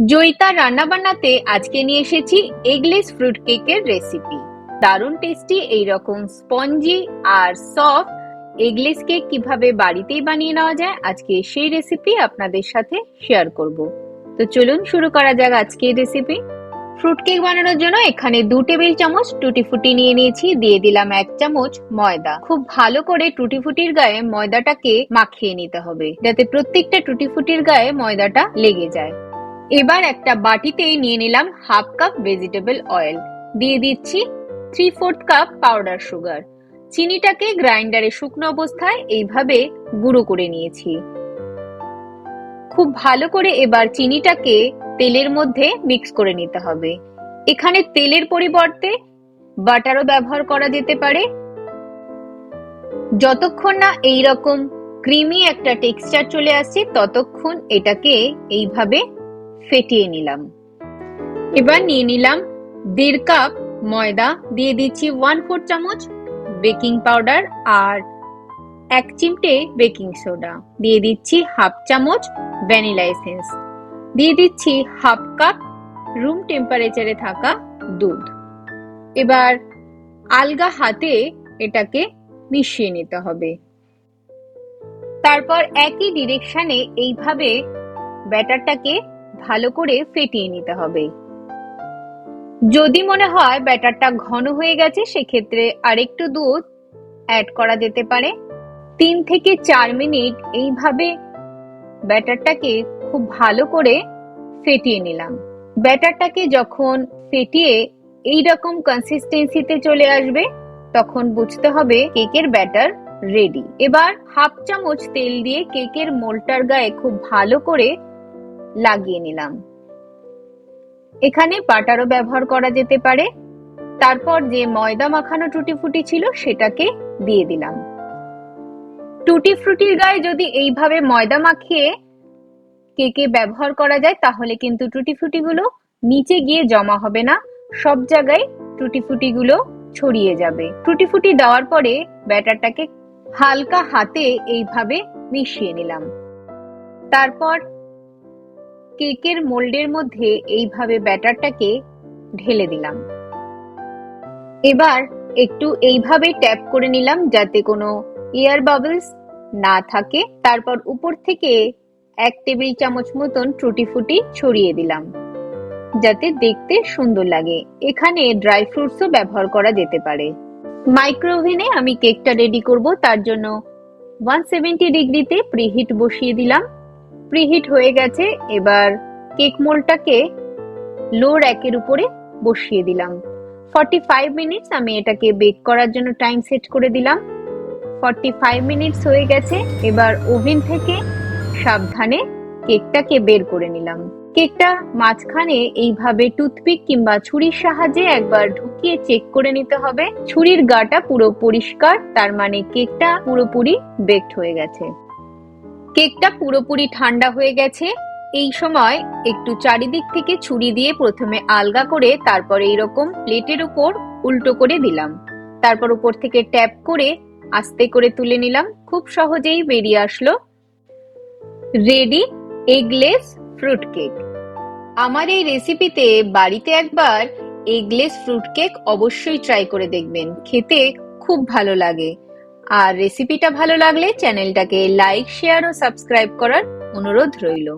জয়িতা রান্নাবান্নাতে আজকে নিয়ে এসেছি এগলেস ফ্রুট কেকের রেসিপি। দারুণ টেস্টি এইরকম স্পঞ্জি আর সফট এগলেস কেক কিভাবে বাড়িতেই বানিয়ে নেওয়া যায় আজকে সেই রেসিপি আপনাদের সাথে শেয়ার করব। তো চলুন শুরু করা যাক আজকের রেসিপি। ফ্রুট কেক বানানোর জন্য এখানে 2 টেবিল চামচ টুটি ফুটি নিয়ে নিয়েছি, দিয়ে দিলাম 1 চামচ ময়দা। খুব ভালো করে টুটি ফুটির গায়ে ময়দাটাকে মাখিয়ে নিতে হবে যাতে প্রত্যেকটা টুটি ফুটির গায়ে ময়দাটা লেগে যায়। এবার একটা বাটিতে নিয়ে নিলাম হাফ কাপ ভেজিটেবল অয়েল, দিয়ে দিচ্ছি 3/4 কাপ পাউডার সুগার। চিনিটাকে গ্রাইন্ডারে শুকনো অবস্থায় এইভাবে গুঁড়ো করে নিয়েছি। খুব ভালো করে এবার চিনিটাকে তেলের মধ্যে মিক্স করে নিতে হবে। এখানে তেলের পরিবর্তে বাটারও ব্যবহার করা যেতে পারে। যতক্ষণ না এইরকম ক্রিমি একটা টেক্সচার চলে আসছে ততক্ষণ এটাকে এইভাবে ফেটিয়ে নিলাম। এবার নিয়ে নিলাম 1.5 কাপ ময়দা, দিয়ে দিচ্ছি 1/4 চামচ বেকিং পাউডার আর 1 চিমটে বেকিং সোডা, দিয়ে দিচ্ছি হাফ চামচ ভ্যানিলা এসেন্স, দিয়ে দিচ্ছি হাফ কাপ রুম টেম্পারেচারে থাকা দুধ। এবার আলগা হাতে এটাকে মিশিয়ে নিতে হবে। তারপর একই ডিরেকশনে এইভাবে ব্যাটারটাকে ভালো করে ফেটিয়ে নিতে হবে। যদি মনে হয় ব্যাটারটা ঘন হয়ে গেছে সেক্ষেত্রে আরেকটু দুধ অ্যাড করা যেতে পারে। 3 থেকে 4 মিনিট এইভাবে ব্যাটারটাকে খুব ভালো করে ফেটিয়ে নিলাম। ব্যাটারটাকে যখন ফেটিয়ে এইরকম কনসিস্টেন্সিতে চলে আসবে তখন বুঝতে হবে কেকের ব্যাটার রেডি। এবার হাফ চামচ তেল দিয়ে কেকের মোল্ডটার গায়ে খুব ভালো করে লাগিয়ে নিলাম। এখানে বাটারও ব্যবহার করা যেতে পারে। তারপর যে ময়দা মাখানো টুটি ফুটি ছিল সেটাকে দিয়ে দিলাম। টুটি ফ্রুটির গায়ে যদি এইভাবে ময়দা মাখিয়ে কেকে ব্যবহার করা যায় তাহলে কিন্তু টুটি ফুটি গুলো নিচে গিয়ে জমা হবে না, সব জায়গায় টুটি ফুটি গুলো ছড়িয়ে যাবে। টুটি ফুটি দেওয়ার পরে ব্যাটারটাকে হালকা হাতে এইভাবে মিশিয়ে নিলাম। তারপর কেকের মোল্ডের মধ্যে এইভাবে ব্যাটারটাকে ঢেলে দিলাম। এবার একটু এইভাবে ট্যাপ করে নিলাম যাতে কোনো এয়ার বাবলস না থাকে। তারপর উপর থেকে 1 টেবিল চামচ মতন টুটি ফুটি ছড়িয়ে দিলাম যাতে দেখতে সুন্দর লাগে। এখানে ড্রাই ফ্রুটসও ব্যবহার করা যেতে পারে। মাইক্রোওভেনে আমি কেকটা রেডি করব, তার জন্য 170 ডিগ্রিতে প্রিহিট বসিয়ে দিলাম। প্রিহিট হয়ে গেছে। এবার কেক মোল্ডটাকে লো র্যাকের উপরে বসিয়ে দিলাম। 45 মিনিটস আমি এটাকে বেক করার জন্য টাইম সেট করে দিলাম। 45 মিনিটস হয়ে গেছে। এবার ওভেন থেকে সাবধানে কেকটাকে বের করে নিলাম। কেকটা মাঝখানে এইভাবে টুথপিক কিংবা ছুরির সাহায্যে একবার ঢুকিয়ে চেক করে নিতে হবে। ছুরির গাটা পুরো পরিষ্কার, তার মানে কেকটা পুরোপুরি বেকড হয়ে গেছে। কেকটা পুরোপুরি ঠান্ডা হয়ে গেছে। এই সময় একটু চারিদিক থেকে ছুরি দিয়ে প্রথমে আলগা করে তারপর এইরকম প্লেটের উপর উল্টো করে দিলাম। তারপর উপর থেকে ট্যাপ করে আস্তে করে তুলে নিলাম। খুব সহজেই বেরিয়ে আসলো রেডি এগলেস ফ্রুট কেক। আমার এই রেসিপিতে বাড়িতে একবার এগলেস ফ্রুট কেক অবশ্যই ট্রাই করে দেখবেন, খেতে খুব ভালো লাগে। আর রেসিপিটা ভালো লাগলে চ্যানেলটাকে লাইক, শেয়ার ও সাবস্ক্রাইব করার অনুরোধ রইল।